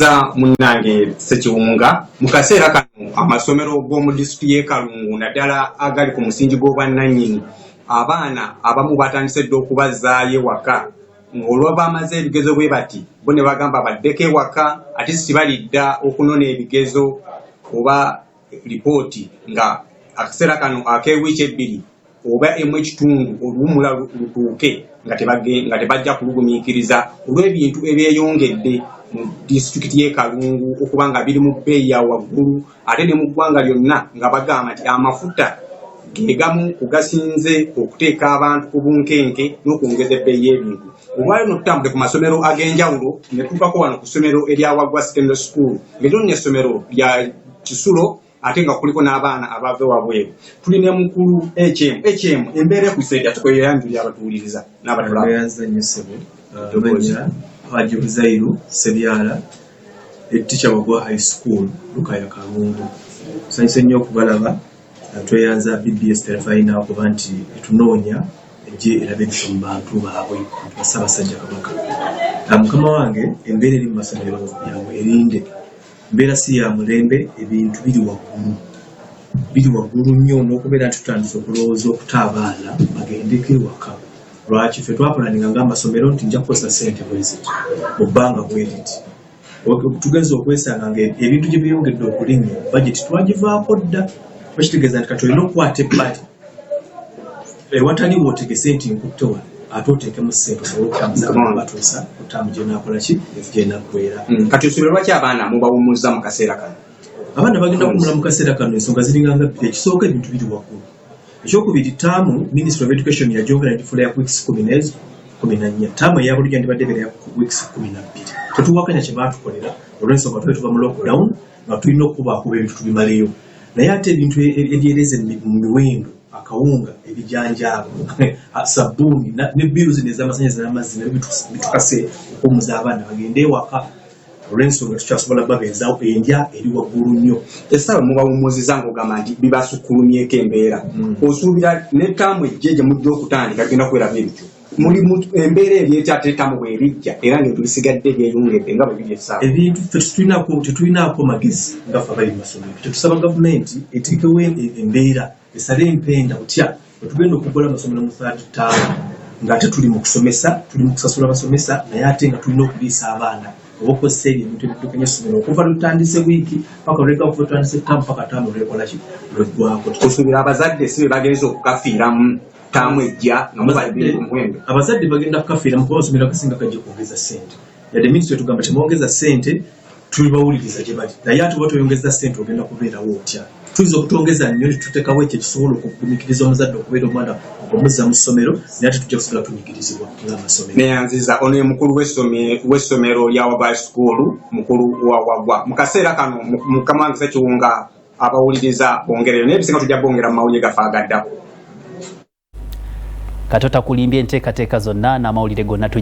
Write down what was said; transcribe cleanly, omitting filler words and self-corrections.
Nkubuuza munnange Ssekiwunga, mu kaseera kano amasomero g'omu disitulikiti y'e Kalungu naddala agali ku musingi gw'obwannannyini abaana abamu batandise dda okubazaayo ewaka ng'olwa bamaze ebigezo bwe bati bo ne bagamba baddeko ewaka ate si balidda okunona ebigezo oba lipooti nga akaseera kano ak'ewiiki ebbiri oba emu ekitundu oluwummula lutuuke nga tebajja kulugumiikiriza olw'ebintu ebyeyongedde mu disitulikiti y'e Kalungu okuba nga biri mu bbeeyi ya waggulu ate ne mu ggwanga lyonna nga bagamba nti amafuta ge gamu ku gasinze okuteeka abantu ku bunkenke n'okwongeza ebbeeyi y'ebintu. Olwali no tutambule ku masomero ag'enjawulo ne tutuukako wano ku ssomero erya Waggwa Secondary School ng'eryo nno essomero lya Kisulo ate nga kuliko n'abaana abava wabweru. Tulina mukulu HM embeera ekuyise yatukoyeyanjuli abatuwuliriza n'abatulaba Haji Buzairu Sebyala Teacher Waggwa High School Lukaya Kalungu. Nsanyuse nnyo okubalaba tweyanza BBS terefayina okuba nti etunoonya ejje erabirisa mu bantu baabwe Ssaabasajja Kabaka. Mukama wange embeera eri mu masomero yaabwe erinde embeera si ya mulembe, ebintu biri waggulu nnyo n'okubeera nti tutandise okulowooza okuta abaana bagendeko ewaka. Lwaki ffe twapulaninga ng'amasomero nti nja kukozesa ssente bweziti mu bbanga bweriti tugenza okwesanga nga ebintu gye byongedde okulinnya bajeti twagivaako dda. Bakitegeeza nti kati olina okukwata ebbali ewatali wootegese nti nkutte wano ate oteekemu ssente osobole okutambuza abaana batuusa kutaamu gye naakola ki gye naggweera. Kati olusuubiro lwaki abaana mubawummuza mu kaseera kano? Abaana bagenda kuwummula mu kaseera kano ensonga ziringanga bbiri. Ekisooka ebintu biri waggulu. Ekyokubiri taamu Ministry of Education yajongera ntifula ya weeks 14. Taamu eya bulijjo ndibadde beera ya weeks 12. Tetuwakanya kye baatukolera olw'ensonga twali tuva mu lockdown nga tulina okubakuba ebintu tubimaleyo. Naye ate ebintu ebyereze mu miwendo akawunga ebijanjaalo sabbuuni ne biru zino ez'amasannyalaze n'amazzi nabyo bitukase okuwummuza abaana bagende ewaka olw'ensonga tukyasobola babeezaawo endya eri waggulu nnyo. Essaawa mubawummuziza ng'ogamba nti bibasukkulumyeko embeera. Osuubira ne taamu ejje gye mujja okutandika genda kubeera bityo. Muli embeera ebyetya ate taamu bw'erijja era ng'ebisigadde byeyongedde nga bwe biri essaawa. Ebintu tetulinaako magezi nga ffe abali mu masomero. Tetusaba gavumenti eteekewo embeera esale empenda otya otugenda okugola amasomero mu third term ng'ate tuli mu kusomesa, tuli mu kusasula abasomesa naye ate nga tulina okuliisa abaana oba okozesa ebintu ebiddukanya essomero okuva lutandise wiiki paka olweka okuva lutandise ttaamu paka ttaamu olwekolaki lweggwako. Osuubira abazadde si be bagenza okukafiiramu ttaamu ejja nga mubali ku muwendo? Abazadde bagenda kukafiiramu kuba amasomero agasinga gajja kwongeza ssente. Yadde minisitule tugamba temwongeza ssente tulibawuliriza gye bali naye ate oba toyongeza ssente ogenda kubeerawo otya. Tuyinza okutwongeza nnyo tuteekawo ekyo ekisobola okugumiikiriza omuzadde okubeera omwana okumuzza mu ssomero naye ate tujja kusobola tunyigirizibwa ng'amasomero. Neyanziza ono ye mukulu w'essomero lya Waggwa High School, mukulu wa Waggwa. Mu kaseera kano Mukama wange Ssekiwunga abawuliriza bongereyo naye ebisinga tujja bongera mu mawulire gaffe agaddako. Katota kulimbye enteekateeka zonna n'amawulire gonna tujja